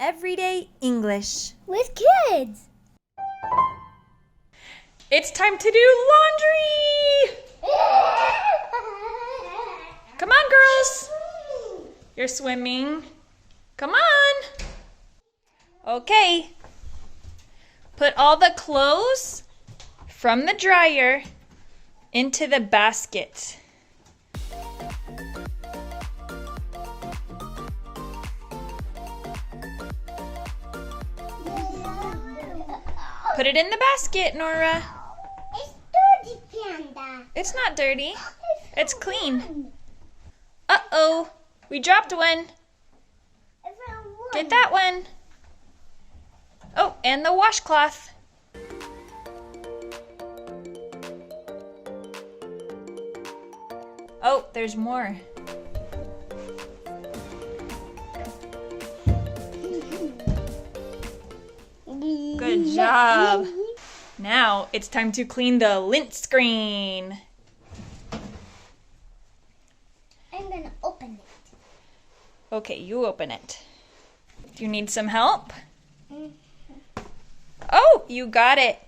everyday English with kids. It's time to do laundry! Come on, girls! You're swimming. Come on! Okay. Put all the clothes from the dryer into the basket. Put it in the basket, Nora. It's dirty, Panda. It's not dirty. It's clean. Uh-oh. We dropped one. Get that one. Oh, and the washcloth. Oh, there's more. Good job. Now it's time to clean the lint screen. I'm gonna open it. Okay, you open it. Do you need some help? Oh, you got it.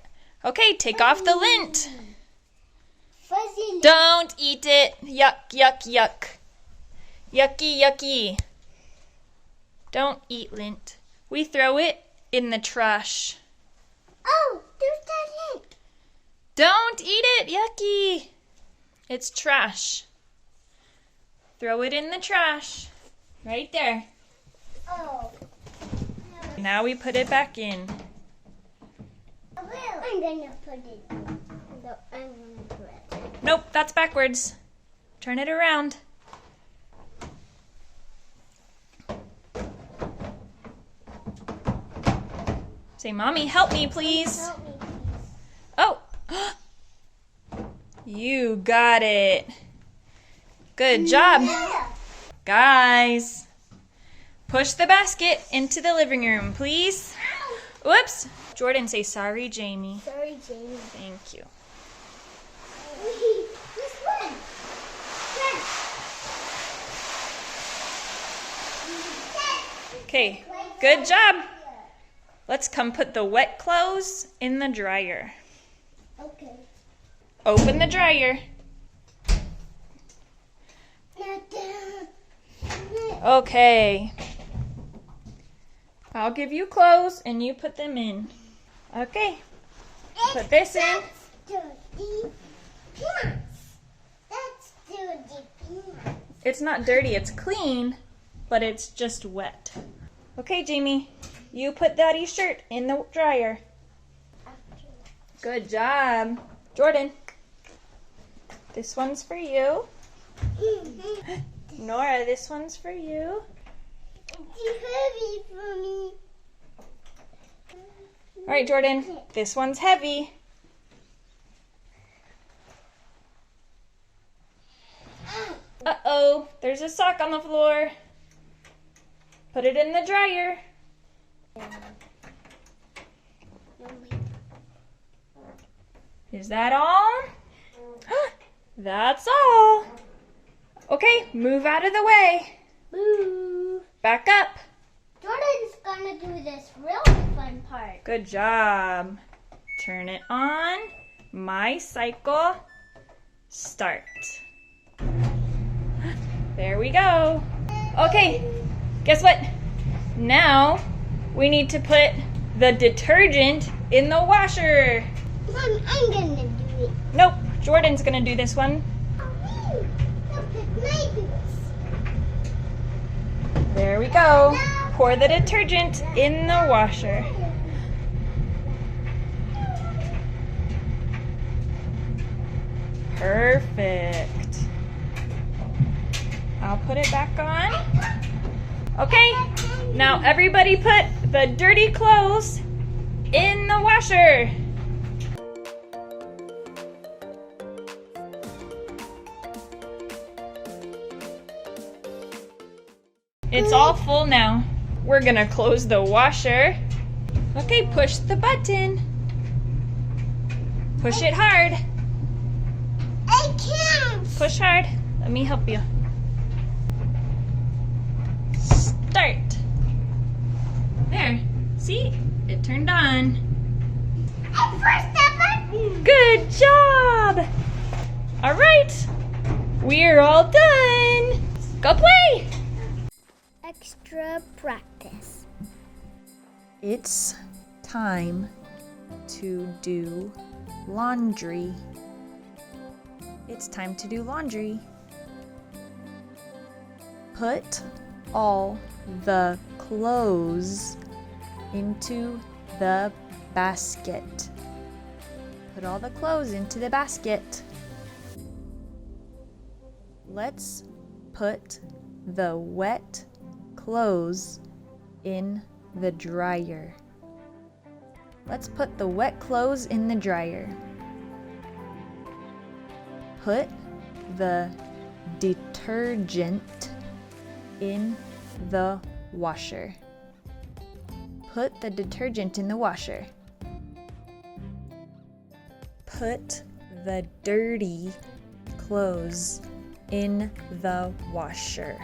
Okay, take off the lint. Fuzzy lint. Don't eat it. Yuck, yuck, yuck. Yucky, yucky. Don't eat lint. We throw it in the trash. Oh, there's that lint. Don't eat it. Yucky. It's trash. Throw it in the trash. Right there. Oh. Now we put it back in. I'm gonna put it. No, I'm gonna do it. Nope, that's backwards. Turn it around. Say, Mommy, help me, please. Help me, please. Oh, you got it. Good job. Yeah. Guys, push the basket into the living room, please. Whoops. Jordan, say sorry, Jamie. Sorry, Jamie. Thank you. This one. Okay, good job. Let's come put the wet clothes in the dryer. Okay. Open the dryer. Okay. I'll give you clothes and you put them in. Okay. Put this in. That's dirty pants. It's not dirty, it's clean, but it's just wet. Okay, Jamie, you put Daddy's shirt in the dryer. Good job. Jordan, this one's for you. Nora, this one's for you. It's heavy for me. All right, Jordan, this one's heavy. Uh-oh, there's a sock on the floor. Put it in the dryer. Is that all? That's all. Okay, move out of the way. Boo. Back up. Jordan's gonna do this really fun part. Good job. Turn it on. My cycle. Start. There we go. Okay, guess what? Now we need to put the detergent in the washer. Mom, I'm gonna do it. Nope, Jordan's gonna do this one. There we go. Pour the detergent in the washer. Perfect. I'll put it back on. Okay, now everybody put the dirty clothes in the washer. It's all full now. We're gonna close the washer. Okay, push the button. Push it hard. I can't. Push hard. Let me help you. Start. See? It turned on. I pressed the button. Good job! All right, we're all done. Go play! Extra practice. It's time to do laundry. It's time to do laundry. Put all the clothes into the basket. Put all the clothes into the basket. Let's put the wet clothes in the dryer. Let's put the wet clothes in the dryer. Put the detergent in the washer. Put the detergent in the washer. Put the dirty clothes in the washer.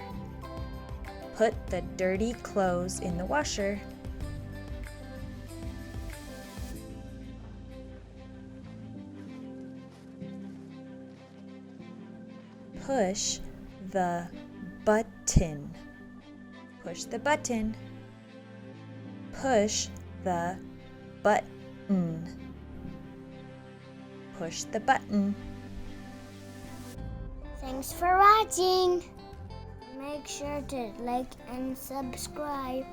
Put the dirty clothes in the washer. Push the button. Push the button. Push the button. Push the button. Thanks for watching. Make sure to like and subscribe.